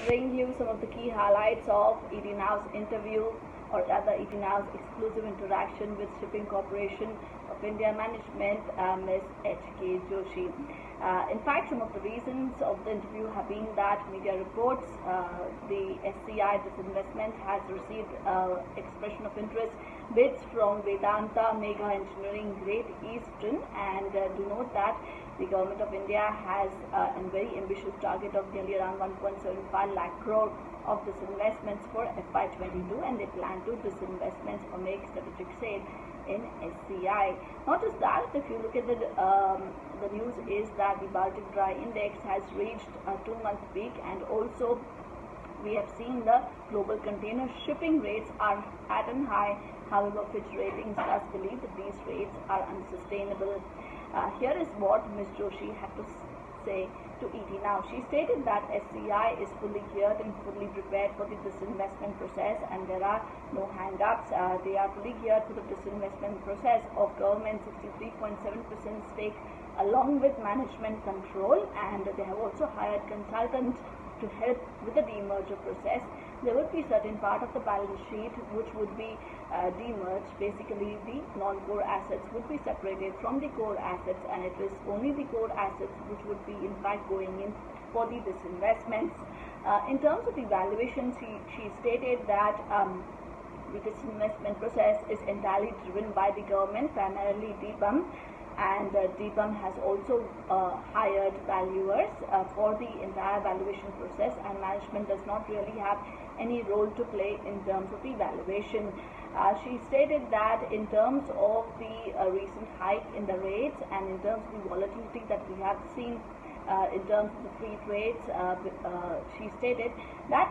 bring you some of the key highlights of ET Now's interview, or rather ET Now's exclusive interaction with Shipping Corporation of India management, Ms. H.K. Joshi. In fact, some of the reasons of the interview have been that media reports the SCI disinvestment has received expression of interest bids from Vedanta Mega Engineering Great Eastern, and do note that the Government of India has a very ambitious target of nearly around 1.75 lakh crore of disinvestments for FY22, and they plan to disinvestments or make strategic sale in SCI. Not just that, if you look at the news is that the Baltic Dry Index has reached a 2-month peak, and also we have seen the global container shipping rates are at an high. However, Fitch Ratings does believe that these rates are unsustainable. Here is what Ms. Joshi had to say to ET Now. She stated that SCI is fully geared and fully prepared for the disinvestment process, and there are no hang-ups. They are fully geared for the disinvestment process of government 63.7% stake along with management control, and they have also hired consultants to help with the demerger process. There would be certain part of the balance sheet which would be demerged. Basically, the non-core assets would be separated from the core assets, and it is only the core assets which would be in fact going in for the disinvestments. In terms of the valuation, she stated that the disinvestment process is entirely driven by the government, primarily DIPAM, and DIPAM has also hired valuers for the entire valuation process, and management does not really have any role to play in terms of the valuation. She stated that in terms of the recent hike in the rates and in terms of the volatility that we have seen in terms of the free trades, she stated that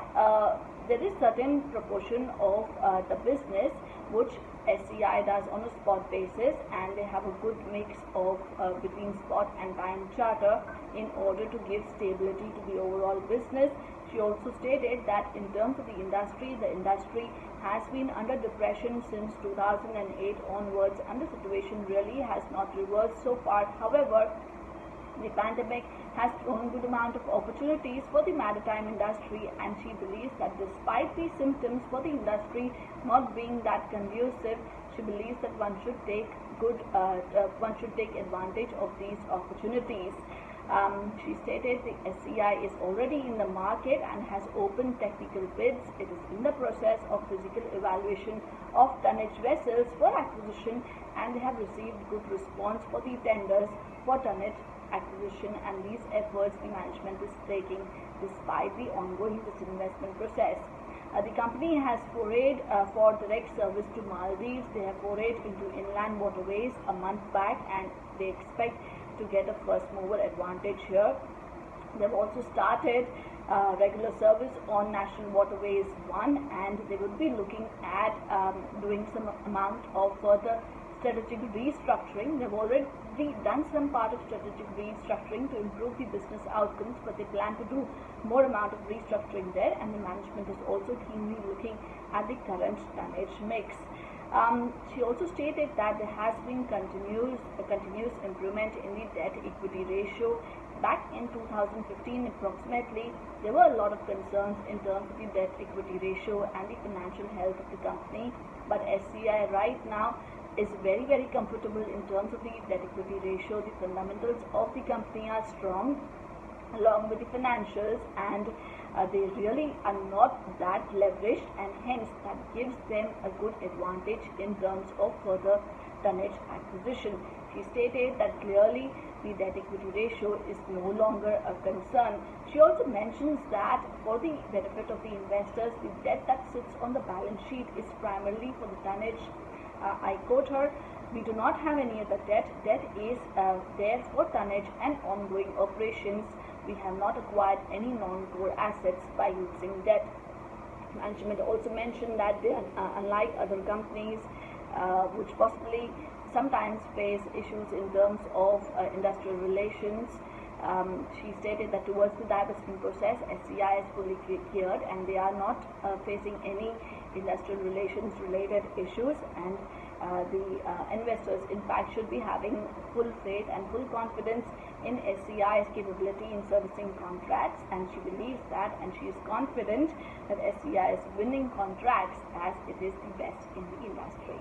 there is certain proportion of the business which SCI does on a spot basis, and they have a good mix of between spot and time charter in order to give stability to the overall business. She also stated that in terms of the industry has been under depression since 2008 onwards, and the situation really has not reversed so far. However, the pandemic has thrown a good amount of opportunities for the maritime industry, and she believes that despite the symptoms for the industry not being that conducive, she believes that one should take advantage of these opportunities. She stated the SCI is already in the market and has opened technical bids. It is in the process of physical evaluation of tonnage vessels for acquisition, and they have received good response for the tenders for tonnage acquisition, and these efforts the management is taking despite the ongoing disinvestment process. The company has forayed for direct service to Maldives. They have forayed into inland waterways a month back, and they expect to get a first mover advantage here. They've also started regular service on National Waterways 1, and they would be looking at doing some amount of further strategic restructuring. They've already done some part of strategic restructuring to improve the business outcomes, but they plan to do more amount of restructuring there, and the management is also keenly looking at the current tonnage mix. She also stated that there has been continuous improvement in the debt equity ratio. Back in 2015 approximately, there were a lot of concerns in terms of the debt equity ratio and the financial health of the company, but SCI right now is very, very comfortable in terms of the debt equity ratio. The fundamentals of the company are strong along with the financials, and they really are not that leveraged, and hence that gives them a good advantage in terms of further tonnage acquisition. She stated that clearly the debt equity ratio is no longer a concern. She also mentions that for the benefit of the investors, the debt that sits on the balance sheet is primarily for the tonnage. I quote her, "We do not have any other debt. Debt is there for tonnage and ongoing operations. We have not acquired any non-core assets by using debt." Management also mentioned that they are unlike other companies which possibly sometimes face issues in terms of industrial relations. She stated that towards the divestment process, SCI is fully geared, and they are not facing any industrial relations related issues, and the investors in fact should be having full faith and full confidence in SCI's capability in servicing contracts, and she believes that, and she is confident that SCI is winning contracts as it is the best in the industry.